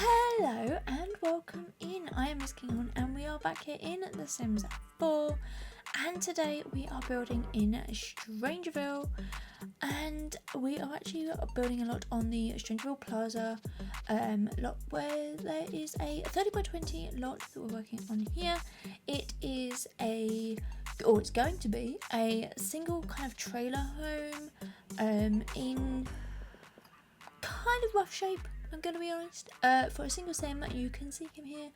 Hello and welcome in. I am MissKinghorn and we are back here in The Sims 4, and today we are building in StrangerVille, and we are actually building a lot on the StrangerVille Plaza lot where there is a 30 by 20 lot that we're working on here. It is it's going to be a single kind of trailer home in kind of rough shape, I'm going to be honest, for a single sim. You can see him here,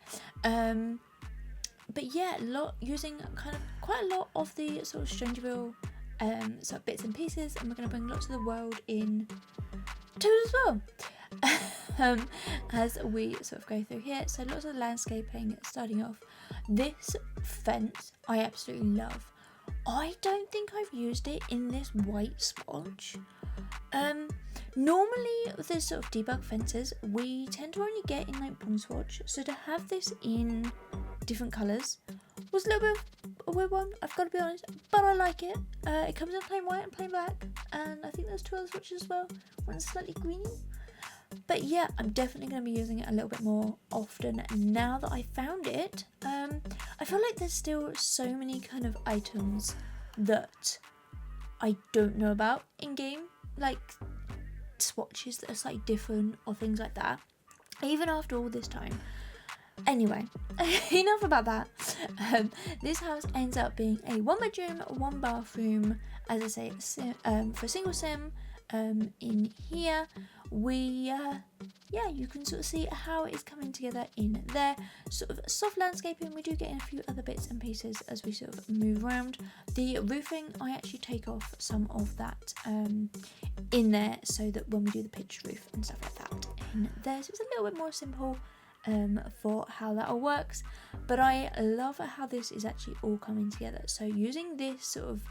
but yeah, using kind of quite a lot of the sort of StrangerVille sort of bits and pieces, and we're going to bring lots of the world in to it as well. As we sort of go through here, so lots of landscaping. Starting off, this fence I absolutely love. I don't think I've used it in this white splotch. Normally with this sort of debug fences, we tend to only get in like one swatch, so to have this in different colours was a little bit of a weird one, I've got to be honest, but I like it. It comes in plain white and plain black, and I think there's two other swatches as well, one's slightly greeny. But yeah, I'm definitely going to be using it a little bit more often now that I found it. I feel like there's still so many kind of items that I don't know about in game, like swatches that are slightly different or things like that, even after all this time. Anyway, enough about that. This house ends up being a 1 bedroom, 1 bathroom, as I say, for a single sim. In here you can sort of see how it is coming together in there. Sort of soft landscaping, we do get in a few other bits and pieces as we sort of move around. The roofing, I actually take off some of that in there, so that when we do the pitched roof and stuff like that in there, so it's a little bit more simple for how that all works. But I love how this is actually all coming together. So using this sort of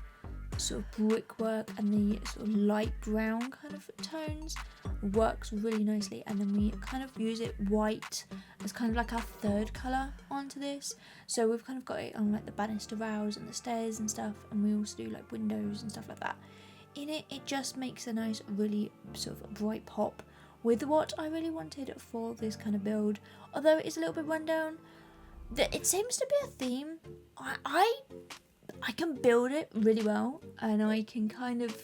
brickwork and the sort of light brown kind of tones works really nicely, and then we kind of use it white as kind of like our third colour onto this. So we've kind of got it on like the banister rails and the stairs and stuff, and we also do like windows and stuff like that in it. It just makes a nice, really sort of bright pop with what I really wanted for this kind of build. Although it is a little bit rundown, it seems to be a theme. I can build it really well, and I can kind of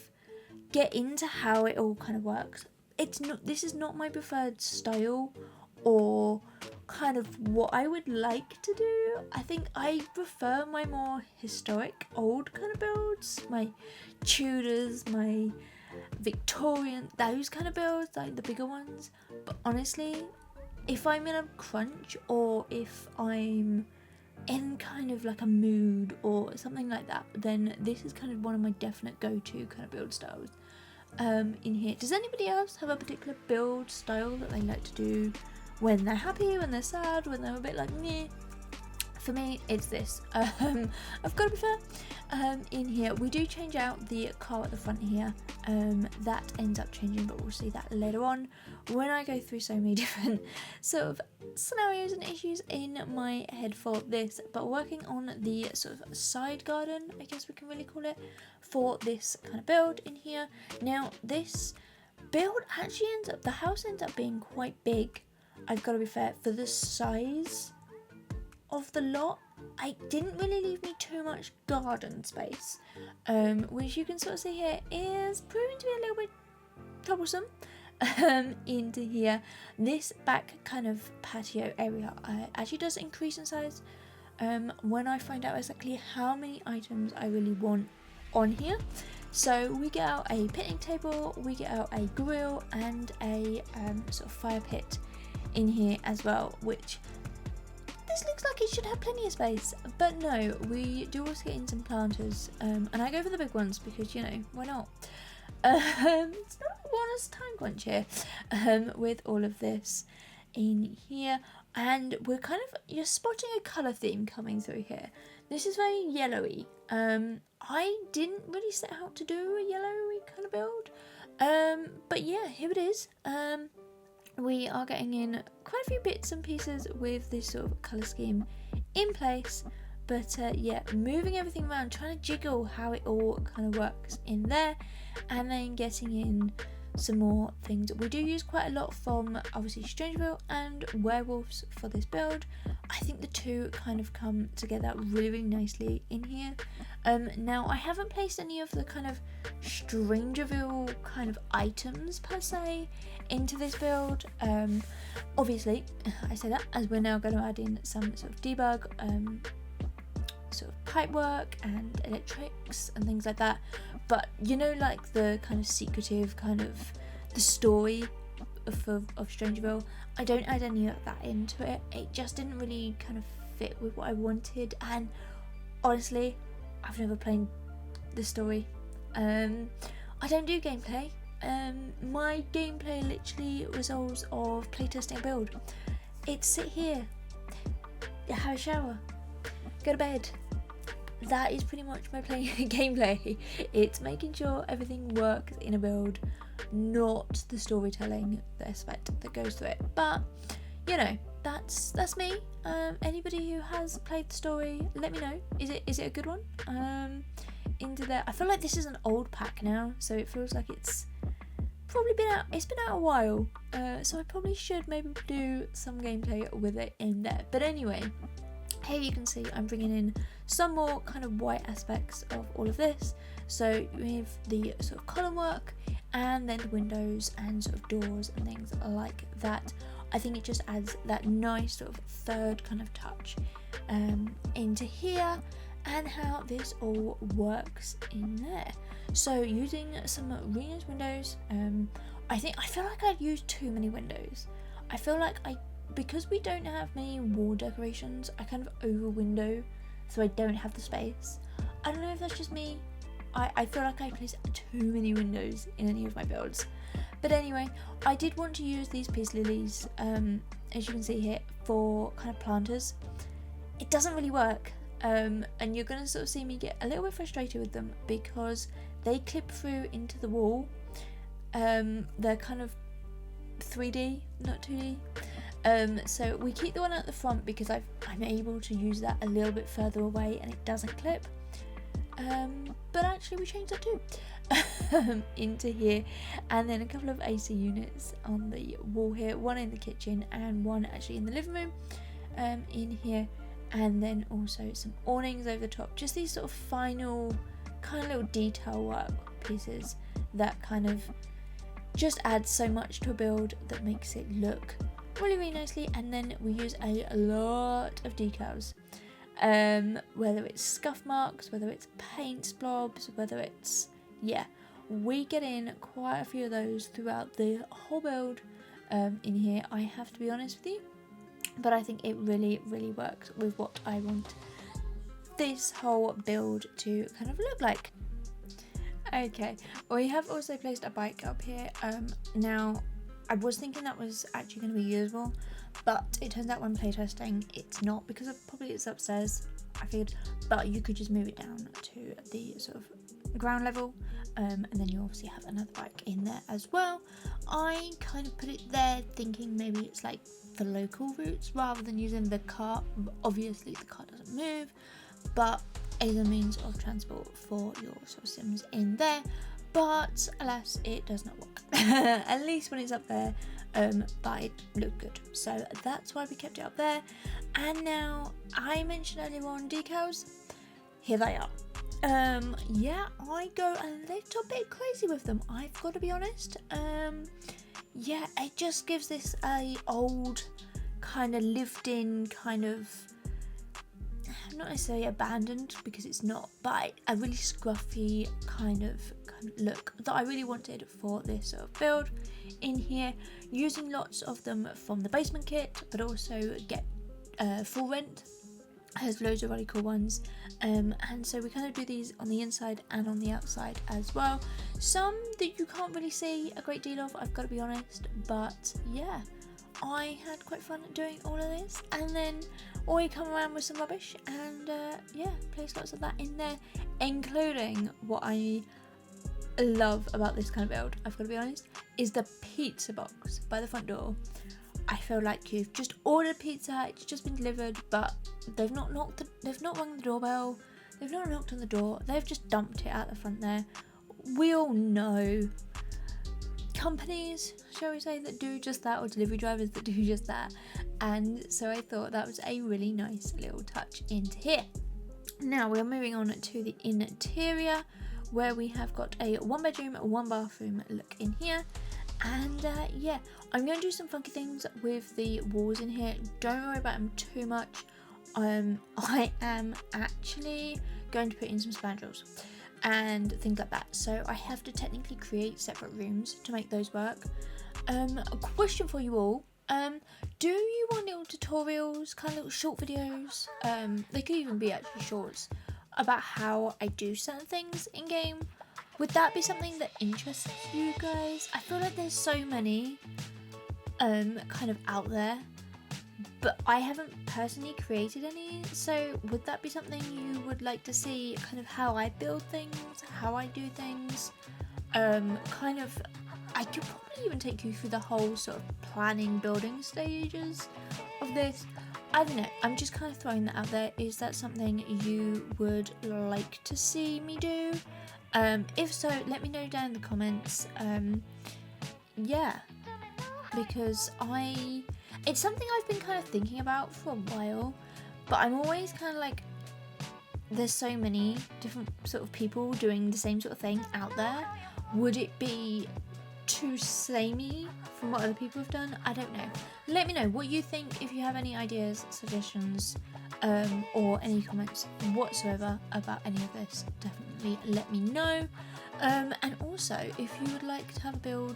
get into how it all kind of works. This is not my preferred style or kind of what I would like to do. I think I prefer my more historic old kind of builds, my Tudors, my Victorian, those kind of builds, like the bigger ones. But honestly, if I'm in a crunch or if I'm in kind of like a mood or something like that, then this is kind of one of my definite go-to kind of build styles in here. Does anybody else have a particular build style that they like to do when they're happy, when they're sad, when they're a bit like meh? For me, it's this. I've got to be fair. In here, we do change out the car at the front here. That ends up changing, but we'll see that later on when I go through so many different sort of scenarios and issues in my head for this. But working on the sort of side garden, I guess we can really call it, for this kind of build in here. Now, this build actually the house ends up being quite big. I've got to be fair, for the size of the lot. It didn't really leave me too much garden space, which you can sort of see here is proving to be a little bit troublesome. Into here, this back kind of patio area actually does increase in size when I find out exactly how many items I really want on here. So we get out a picnic table, we get out a grill, and a sort of fire pit in here as well, which this looks like it should have plenty of space, but no, we do also get in some planters, and I go for the big ones because, you know, why not? It's not a honest time crunch here with all of this in here, and you're spotting a colour theme coming through here. This is very yellowy. I didn't really set out to do a yellowy kind of build, but yeah, here it is. We are getting in quite a few bits and pieces with this sort of colour scheme in place, but yeah, moving everything around, trying to jiggle how it all kind of works in there, and then getting in some more things. We do use quite a lot from obviously StrangerVille and Werewolves for this build. I think the two kind of come together really nicely in here. Now I haven't placed any of the kind of StrangerVille kind of items per se into this build. Obviously I say that as we're now going to add in some sort of debug, sort of pipe work and electrics and things like that, but you know, like the kind of secretive kind of the story of StrangerVille, I don't add any of that into it. It just didn't really kind of fit with what I wanted, and honestly I've never played the story. I don't do gameplay. My gameplay literally resolves of playtesting a build. It's sit here, have a shower, go to bed. That is pretty much my gameplay. It's making sure everything works in a build, not the storytelling, the aspect that goes through it. But you know, that's me. Anybody who has played the story, let me know. Is it a good one? Into there. I feel like this is an old pack now, so it feels like it's probably been out. It's been out a while, so I probably should maybe do some gameplay with it in there. But anyway, here you can see I'm bringing in some more kind of white aspects of all of this. So with the sort of column work and then the windows and sort of doors and things like that. I think it just adds that nice sort of third kind of touch into here, and how this all works in there. So using some really nice windows, I feel like I've used too many windows. I feel like because we don't have many wall decorations, I kind of over window, so I don't have the space. I don't know if that's just me. I feel like I place too many windows in any of my builds. But anyway, I did want to use these peace lilies, as you can see here, for kind of planters. It doesn't really work, and you're going to sort of see me get a little bit frustrated with them because they clip through into the wall. They're kind of 3D, not 2D. So we keep the one at the front because I'm able to use that a little bit further away and it doesn't clip. But actually we changed that too. Into here, and then a couple of AC units on the wall here, one in the kitchen and one actually in the living room in here, and then also some awnings over the top. Just these sort of final kind of little detail work pieces that kind of just adds so much to a build that makes it look really nicely. And then we use a lot of decals, whether it's scuff marks, whether it's paint splobs, whether it's we get in quite a few of those throughout the whole build in here, I have to be honest with you, but I think it really works with what I want this whole build to kind of look like. Okay, we have also placed a bike up here. Now I was thinking that was actually going to be usable, but it turns out when playtesting it's not, because probably it's upstairs, I figured, but you could just move it down to the sort of ground level, and then you obviously have another bike in there as well. I kind of put it there thinking maybe it's like for local routes rather than using the cart. Obviously the cart doesn't move, but is a means of transport for your sort of sims in there. But alas, it does not work. At least when it's up there, but it looked good, so that's why we kept it up there. And now, I mentioned earlier on decals, here they are. I go a little bit crazy with them, I've got to be honest. It just gives this a old kind of lived in kind of, not necessarily abandoned because it's not, but a really scruffy kind of look that I really wanted for this sort of build in here, using lots of them from the basement kit, but also get full rent has loads of really cool ones, and so we kind of do these on the inside and on the outside as well. Some that you can't really see a great deal of, I've got to be honest, but yeah, I had quite fun doing all of this. And then we come around with some rubbish and place lots of that in there, including what I love about this kind of build, I've got to be honest, is the pizza box by the front door. I feel like you've just ordered pizza, it's just been delivered, but they've not rung the doorbell, they've not knocked on the door, they've just dumped it out the front there. We all know companies, shall we say, that do just that, or delivery drivers that do just that. And so I thought that was a really nice little touch into here. Now we're moving on to the interior, where we have got a 1 bedroom, 1 bathroom look in here. And yeah, I'm going to do some funky things with the walls in here. Don't worry about them too much. I am actually going to put in some spandrels and things like that, so I have to technically create separate rooms to make those work. A question for you all, do you want little tutorials, kind of little short videos, they could even be actually shorts, about how I do certain things in game? Would that be something that interests you guys? I feel like there's so many kind of out there, but I haven't personally created any, so would that be something you would like to see, kind of how I build things, how I do things? Kind of, I could probably even take you through the whole sort of planning, building stages of this. I don't know, I'm just kind of throwing that out there. Is that something you would like to see me do? If so, let me know down in the comments. Yeah, because it's something I've been kind of thinking about for a while, but I'm always kind of like, there's so many different sort of people doing the same sort of thing out there. Would it be too samey from what other people have done? I don't know. Let me know what you think. If you have any ideas, suggestions, or any comments whatsoever about any of this, definitely let me know. And also, if you would like to have a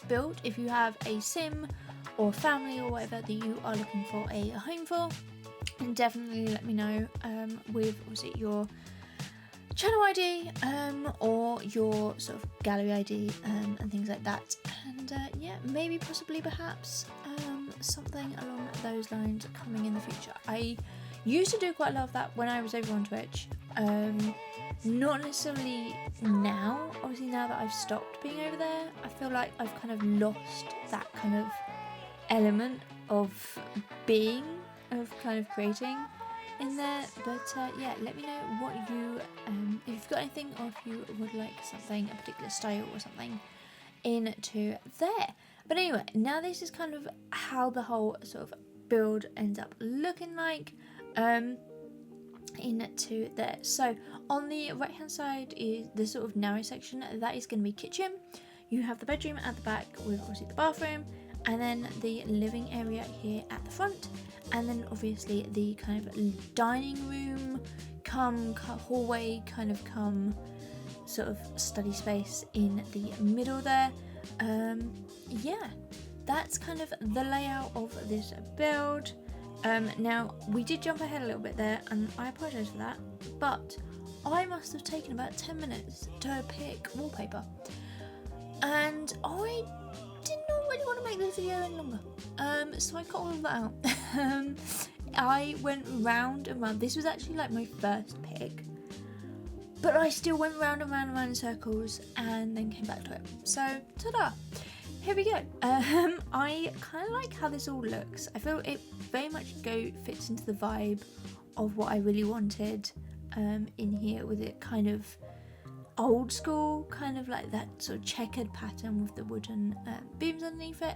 build, if you have a sim or family or whatever that you are looking for a home for, and definitely let me know with, was it your channel ID or your sort of gallery ID and things like that. And yeah, maybe possibly perhaps something along those lines coming in the future. I used to do quite a lot of that when I was over on Twitch. Not necessarily now. Obviously now that I've stopped being over there, I feel like I've kind of lost that kind of element of being, of kind of creating in there. But yeah, let me know what you, if you've got anything, or if you would like something, a particular style or something into there. But anyway, now this is kind of how the whole sort of build ends up looking like into there. So on the right hand side is the sort of narrow section, that is going to be kitchen. You have the bedroom at the back with obviously the bathroom, and then the living area here at the front, and then obviously the kind of dining room come hallway, kind of come sort of study space in the middle there. Yeah, that's kind of the layout of this build. Now we did jump ahead a little bit there, and I apologise for that, but I must have taken about 10 minutes to pick wallpaper, and I did not really want to make this video any longer, so I cut all of that out. I went round and round. This was actually like my first pick, but I still went round and round and round in circles and then came back to it. So ta-da, here we go. I kind of like how this all looks. I feel it very much fits into the vibe of what I really wanted in here, with it kind of old school, kind of like that sort of checkered pattern with the wooden beams underneath it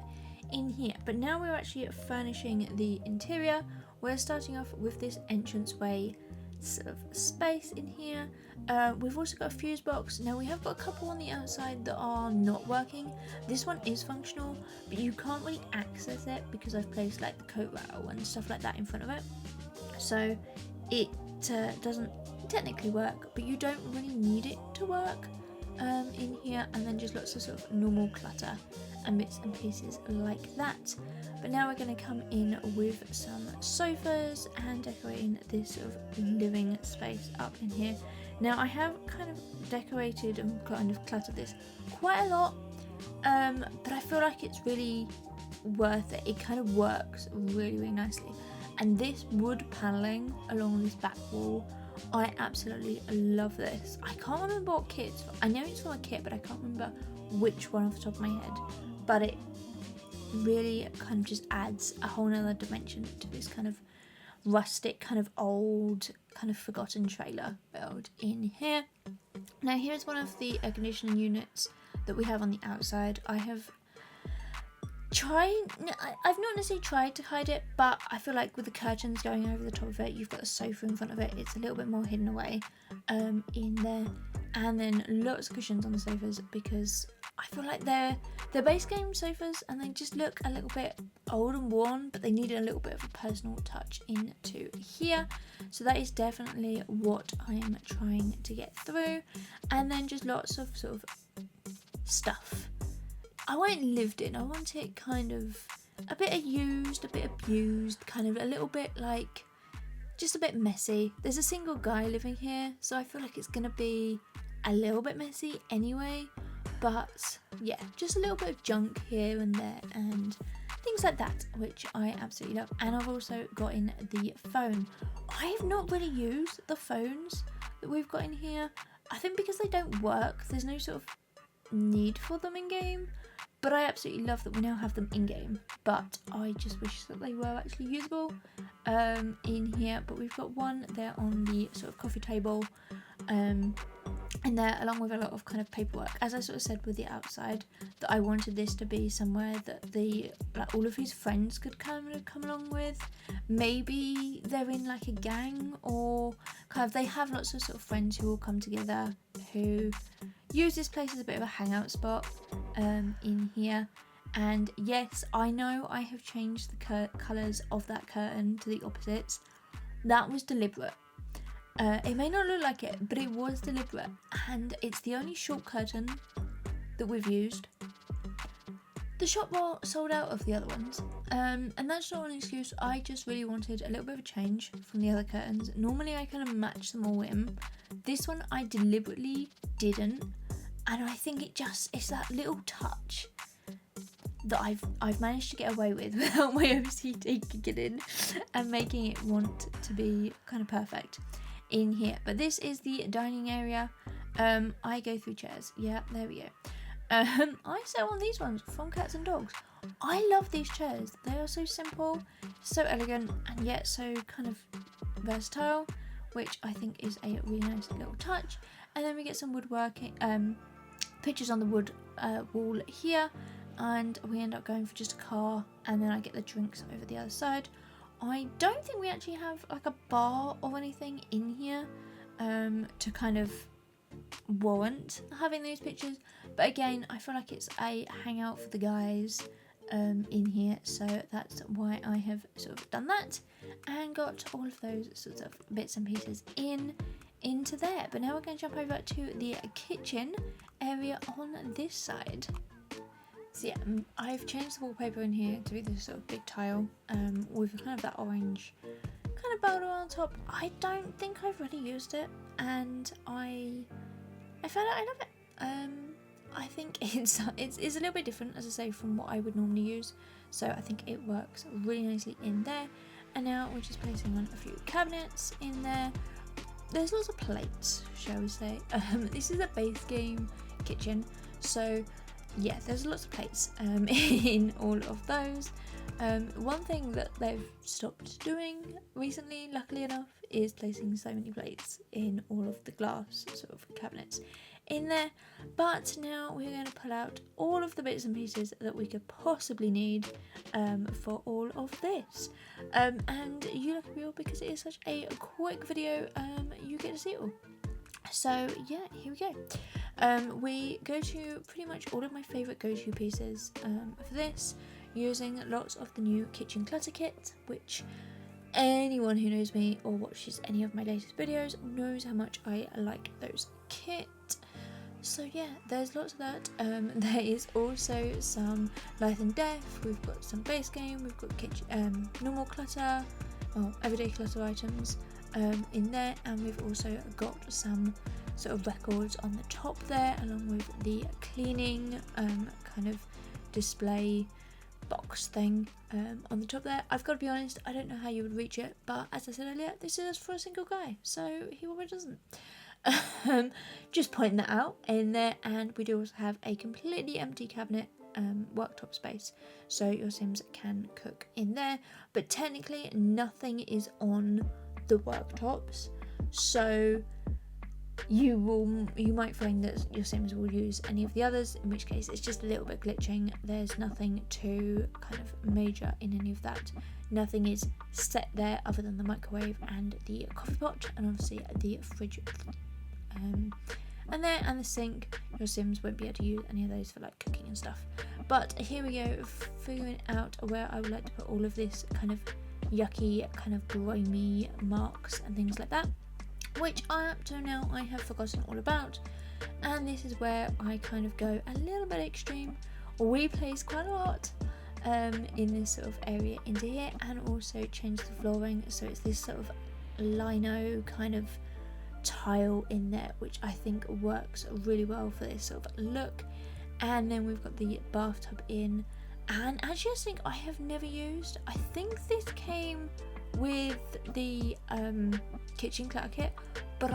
in here. But now we're actually furnishing the interior. We're starting off with this entranceway sort of space in here. We've also got a fuse box. Now we have got a couple on the outside that are not working. This one is functional, but you can't really access it because I've placed like the coat rail and stuff like that in front of it, so it doesn't technically work, but you don't really need it to work in here. And then just lots of sort of normal clutter and bits and pieces like that. But now we're going to come in with some sofas and decorating this sort of living space up in here. Now I have kind of decorated and kind of cluttered this quite a lot, but I feel like it's really worth it. It kind of works really, really nicely. And this wood paneling along this back wall, I absolutely love this. I can't remember what kit's from. I know it's from a kit, but I can't remember which one off the top of my head. But it really kind of just adds a whole nother dimension to this kind of rustic, kind of old, kind of forgotten trailer build in here. Now here's one of the air conditioning units that we have on the outside. I've not necessarily tried to hide it, but I feel like with the curtains going over the top of it, you've got a sofa in front of it, it's a little bit more hidden away in there. And then lots of cushions on the sofas, because I feel like they're base game sofas and they just look a little bit old and worn, but they need a little bit of a personal touch into here. So that is definitely what I am trying to get through. And then just lots of sort of stuff. I won't lived in, I want it kind of a bit used, a bit abused, kind of a little bit like, just a bit messy. There's a single guy living here, so I feel like it's going to be a little bit messy anyway. But yeah, just a little bit of junk here and there and things like that, which I absolutely love. And I've also got in the phone. I have not really used the phones that we've got in here. I think because they don't work, there's no sort of need for them in game. But I absolutely love that we now have them in game. But I just wish that they were actually usable in here. But we've got one there on the sort of coffee table in there, along with a lot of kind of paperwork. As I sort of said with the outside, that I wanted this to be somewhere that all of his friends could come along with. Maybe they're in like a gang, or kind of they have lots of sort of friends who all come together who use this place as a bit of a hangout spot in here. And yes, I know I have changed the colours of that curtain to the opposites. That was deliberate. It may not look like it, but it was deliberate, and it's the only short curtain that we've used. The shop were sold out of the other ones, and that's not an excuse. I just really wanted a little bit of a change from the other curtains. Normally I kind of match them all in. This one I deliberately didn't, and I think it's that little touch that I've managed to get away with without my OCD kicking in and making it want to be kind of perfect in here. But this is the dining area. I go through chairs. Yeah, there we go. I sat on these ones from Cats and Dogs. I love these chairs. They are so simple, so elegant, and yet so kind of versatile, which I think is a really nice little touch. And then we get some woodworking, pictures on the wood wall here, and we end up going for just a car, and then I get the drinks over the other side. I don't think we actually have like a bar or anything in here to kind of warrant having those pictures, but again, I feel like it's a hangout for the guys in here, so that's why I have sort of done that and got all of those sorts of bits and pieces into there. But now we're going to jump over to the kitchen area on this side. So yeah, I've changed the wallpaper in here to be this sort of big tile with kind of that orange kind of border on top. I don't think I've really used it, and I found out I love it. I think it's a little bit different, as I say, from what I would normally use, so I think it works really nicely in there. And now we're just placing on a few cabinets in there. There's lots of plates, shall we say. This is a base game kitchen, so yeah, there's lots of plates in all of those. One thing that they've stopped doing recently, luckily enough, is placing so many plates in all of the glass sort of cabinets in there. But now we're going to pull out all of the bits and pieces that we could possibly need for all of this. And you look real, because it is such a quick video, you get to see it all. So yeah, here we go. We go to pretty much all of my favourite go-to pieces for this, using lots of the new kitchen clutter kit, which anyone who knows me or watches any of my latest videos knows how much I like those kit. So yeah, there's lots of that. There is also some Life and Death, we've got some base game, we've got kitchen, normal clutter, everyday clutter items in there, and we've also got some sort of records on the top there, along with the cleaning kind of display box thing on the top there. I've got to be honest, I don't know how you would reach it, but as I said earlier, this is for a single guy, so he already doesn't. Just pointing that out in there. And we do also have a completely empty cabinet worktop space, so your Sims can cook in there, but technically nothing is on the worktops, so you might find that your Sims will use any of the others, in which case it's just a little bit glitching. There's nothing too kind of major in any of that. Nothing is set there other than the microwave and the coffee pot, and obviously the fridge and the sink. Your Sims won't be able to use any of those for like cooking and stuff. But here we go, figuring out where I would like to put all of this kind of yucky, kind of grimy marks and things like that, which up to now I have forgotten all about. And this is where I kind of go a little bit extreme. We place quite a lot in this sort of area into here, and also change the flooring so it's this sort of lino kind of tile in there, which I think works really well for this sort of look. And then we've got the bathtub in, and actually I think I have never used, I think this came with the kitchen clutter kit, but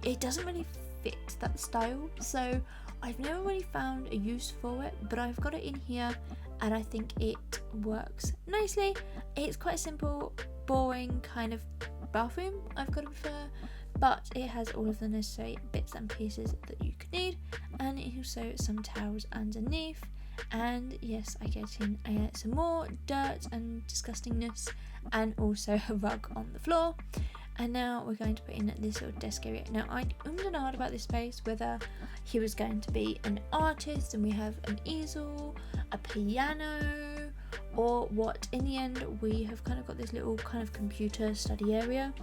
it doesn't really fit that style, so I've never really found a use for it, but I've got it in here and I think it works nicely. It's quite a simple, boring kind of bathroom, I've got to prefer, but it has all of the necessary bits and pieces that you could need, and also some towels underneath. And yes, I get in some more dirt and disgustingness, and also a rug on the floor. And now we're going to put in this little desk area. Now I don't know about this space, whether he was going to be an artist and we have an easel, a piano, or what. In the end, we have kind of got this little kind of computer study area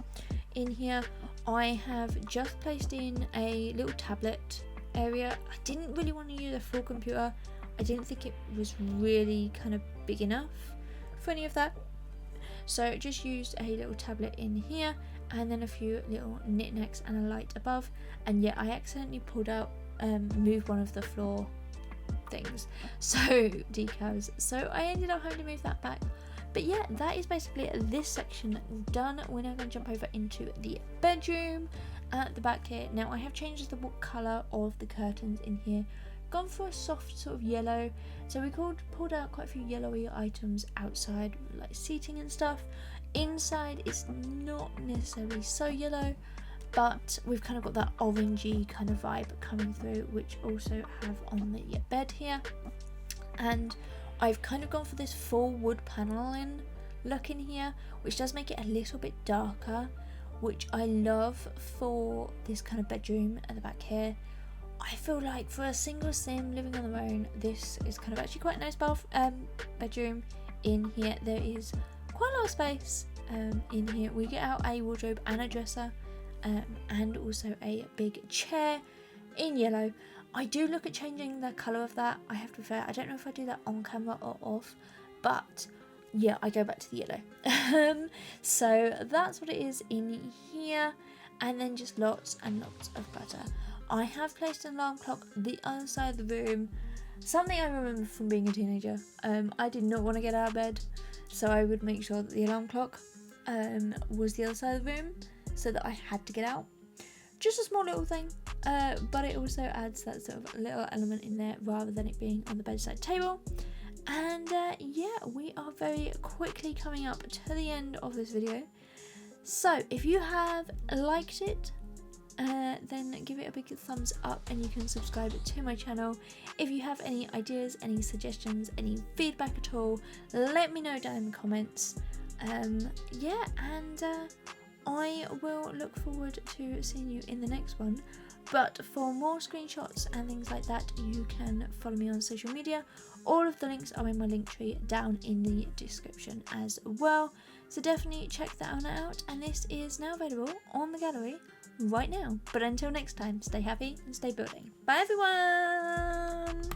in here. I have just placed in a little tablet area. I didn't really want to use a full computer. I didn't think it was really kind of big enough for any of that, so just used a little tablet in here, and then a few little knickknacks and a light above. And yeah, I accidentally pulled out moved one of the floor things, so decals, so I ended up having to move that back. But yeah, that is basically this section done. We're now going to jump over into the bedroom at the back here. Now I have changed the colour of the curtains in here, gone for a soft sort of yellow, so we pulled out quite a few yellowy items outside, like seating and stuff. Inside it's not necessarily so yellow, but we've kind of got that orangey kind of vibe coming through, which also have on the bed here. And I've kind of gone for this full wood paneling look in here, which does make it a little bit darker, which I love for this kind of bedroom at the back here. I feel like for a single sim living on their own, this is kind of actually quite a nice bedroom in here. There is quite a lot of space in here. We get out a wardrobe and a dresser, and also a big chair in yellow. I do look at changing the colour of that, I have to prefer. I don't know if I do that on camera or off, but yeah, I go back to the yellow. So that's what it is in here, and then just lots and lots of butter. I have placed an alarm clock the other side of the room, something I remember from being a teenager. I did not want to get out of bed, so I would make sure that the alarm clock was the other side of the room, so that I had to get out. Just a small little thing, but it also adds that sort of little element in there rather than it being on the bedside table. And yeah, we are very quickly coming up to the end of this video. So if you have liked it, then give it a big thumbs up, and you can subscribe to my channel. If you have any ideas, any suggestions, any feedback at all, let me know down in the comments. Yeah, and I will look forward to seeing you in the next one. But for more screenshots and things like that, you can follow me on social media. All of the links are in my link tree down in the description as well, so definitely check that one out. And this is now available on the gallery right now. But until next time, stay happy and stay building. Bye everyone!